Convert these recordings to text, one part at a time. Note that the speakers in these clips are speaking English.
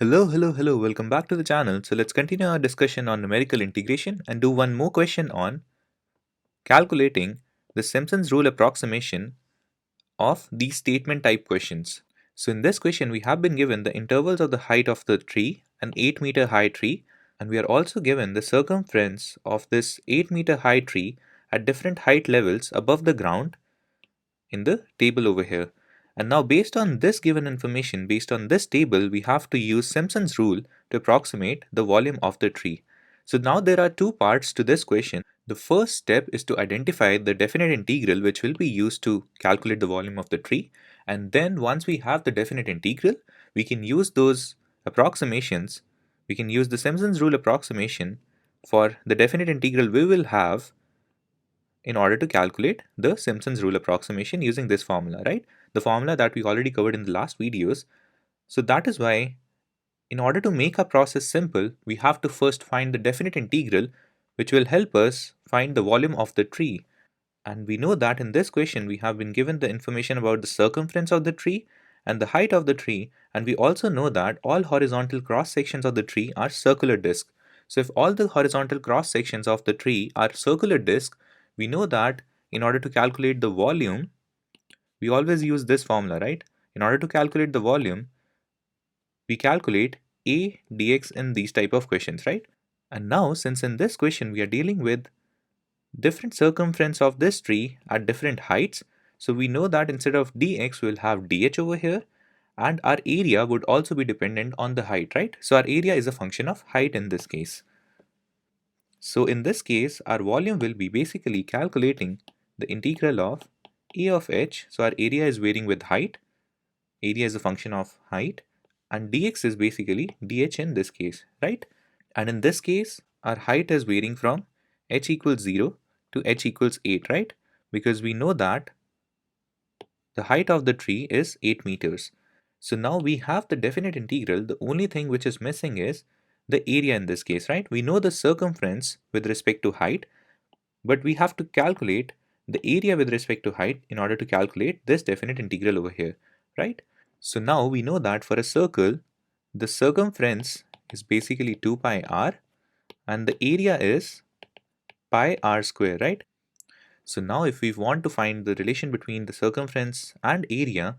Hello, welcome back to the channel. So let's continue our discussion on numerical integration and do one more question on calculating the Simpson's rule approximation of these statement type questions. So in this question, we have been given the intervals of the height of the tree, an 8-meter high tree, and we are also given the circumference of this 8-meter high tree at different height levels above the ground in the table over here. And now based on this given information, based on this table, we have to use Simpson's rule to approximate the volume of the tree. So now there are two parts to this question. The first step is to identify the definite integral which will be used to calculate the volume of the tree. And then once we have the definite integral, we can use those approximations. We can use the Simpson's rule approximation for the definite integral we will have in order to calculate the Simpson's rule approximation using this formula, right? The formula that we already covered in the last videos. So that is why in order to make our process simple, we have to first find the definite integral which will help us find the volume of the tree. And we know that in this question we have been given the information about the circumference of the tree and the height of the tree, and we also know that all horizontal cross sections of the tree are circular disc. So if all the horizontal cross sections of the tree are circular disc, we know that in order to calculate the volume, we always use this formula, right? In order to calculate the volume, we calculate a dx in these type of questions, right? And now since in this question we are dealing with different circumference of this tree at different heights, so we know that instead of dx we'll have dh over here, and our area would also be dependent on the height, right? So our area is a function of height in this case. So in this case our volume will be basically calculating the integral of a of h. So our area is varying with height, area is a function of height, and dx is basically dh in this case, right? And in this case our height is varying from h equals 0 to h equals 8, right? Because we know that the height of the tree is 8 meters. So now we have the definite integral. The only thing which is missing is the area in this case, right? We know the circumference with respect to height, but we have to calculate the area with respect to height in order to calculate this definite integral over here, right? So now we know that for a circle, the circumference is basically 2 pi r and the area is pi r square, right? So now if we want to find the relation between the circumference and area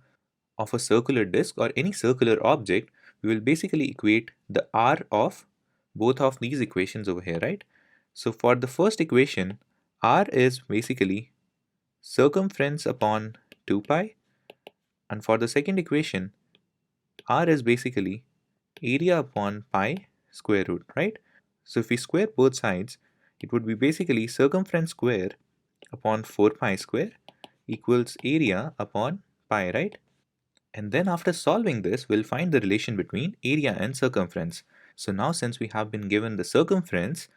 of a circular disk or any circular object, we will basically equate the r of both of these equations over here, right? So for the first equation, r is basically circumference upon 2 pi, and for the second equation, r is basically area upon pi square root, right? So if we square both sides, it would be basically circumference square upon 4 pi square equals area upon pi, right? And then after solving this, we'll find the relation between area and circumference. So now since we have been given the circumference,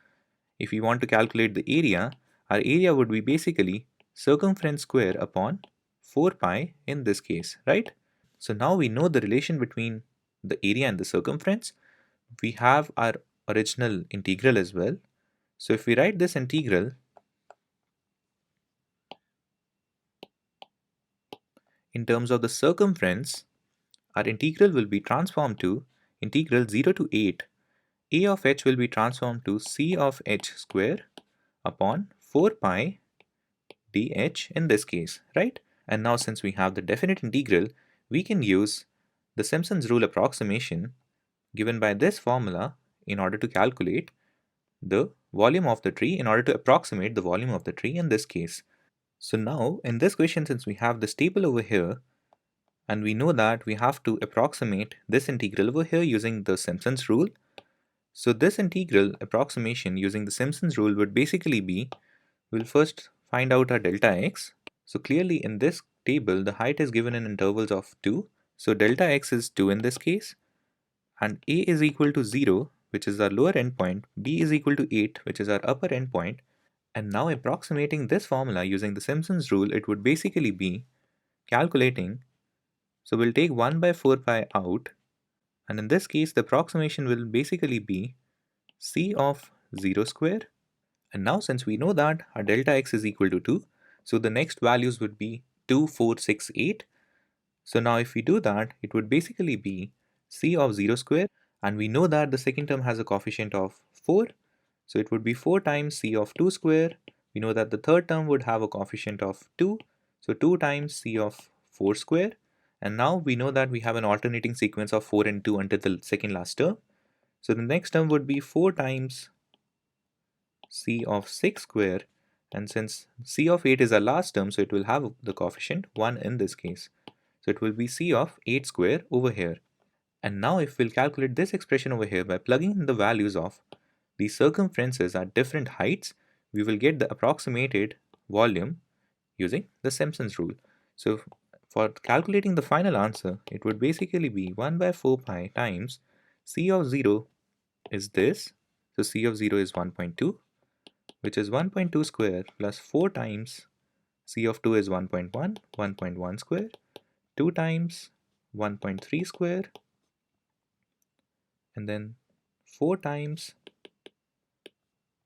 if we want to calculate the area, our area would be basically circumference square upon 4 pi in this case, right? So now we know the relation between the area and the circumference. We have our original integral as well. So if we write this integral in terms of the circumference, our integral will be transformed to integral 0 to 8. A of h will be transformed to c of h square upon 4 pi dh in this case, right? And now since we have the definite integral, we can use the Simpson's rule approximation given by this formula in order to calculate the volume of the tree, in order to approximate the volume of the tree in this case. So now in this question, since we have this table over here, and we know that we have to approximate this integral over here using the Simpson's rule. So this integral approximation using the Simpson's rule would basically be, we'll first find out our delta x. So clearly in this table, the height is given in intervals of 2. So delta x is 2 in this case, and a is equal to 0, which is our lower endpoint, b is equal to 8, which is our upper endpoint. And now approximating this formula using the Simpson's rule, it would basically be calculating. So we'll take 1 by 4 pi out, and in this case the approximation will basically be c of 0 square. And now since we know that our delta x is equal to 2, so the next values would be 2, 4, 6, 8. So now if we do that, it would basically be c of 0 square, And we know that the second term has a coefficient of 4. So it would be 4 times C of 2 square. We know that the third term would have a coefficient of 2. So 2 times C of 4 square. And now we know that we have an alternating sequence of 4 and 2 until the second last term. So the next term would be 4 times C of 6 square. And since C of 8 is our last term, so it will have the coefficient 1 in this case. So it will be C of 8 square over here. And now if we'll calculate this expression over here by plugging in the values of the circumferences at different heights, we will get the approximated volume using the Simpson's rule. So for calculating the final answer, it would basically be 1 by 4 pi times C of 0 is this. So C of 0 is 1.2, which is 1.2 square plus 4 times C of 2 is 1.1, 1.1 square, 2 times 1.3 square, and then 4 times